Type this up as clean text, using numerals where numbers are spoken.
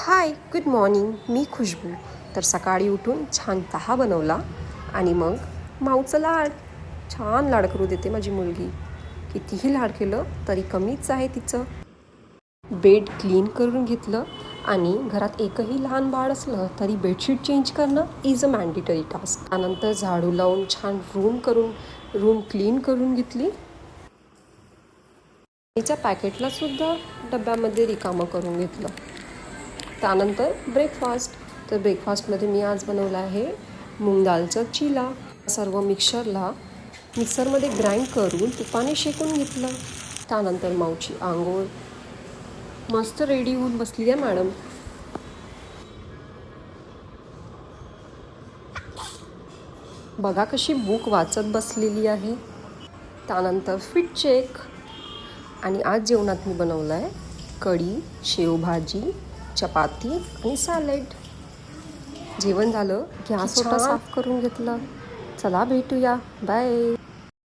हाय, good morning. मी खुशबू. तर सकाळी उठून छान चहा बनवला आणि मग माऊचं लाड. छान लाड करू देते माझी मुलगी. कितीही लाड केलं तरी कमीच आहे तिचं. बेड क्लीन करून घेतलं आणि घरात एकही लहान बाळ असलं तरी बेडशीट चेंज करणं इज अ मॅन्डेटरी टास्क. त्यानंतर झाडू लावून छान रूम क्लीन करून घेतली. तिच्या पॅकेटलासुद्धा डब्यामध्ये रिकामं करून घेतलं. त्यानंतर ब्रेकफास्ट. तर ब्रेकफास्टमध्ये मी आज बनवलं आहे मूग दालचा चिला. सर्व मिक्सरमध्ये ग्राइंड करून तुपाने शेकून घेतलं. त्यानंतर माऊची आंघोळ मस्त रेडी होऊन बसली आहे मॅडम. बघा कशी बुक वाचत बसलेली आहे. त्यानंतर फिट चेक. आणि आज जेवणात मी बनवलं आहे कढी, शेवभाजी, चपाती आणि सॅलेड. जेवण झालं गॅस साफ करून घेतलं. चला भेटूया, बाय.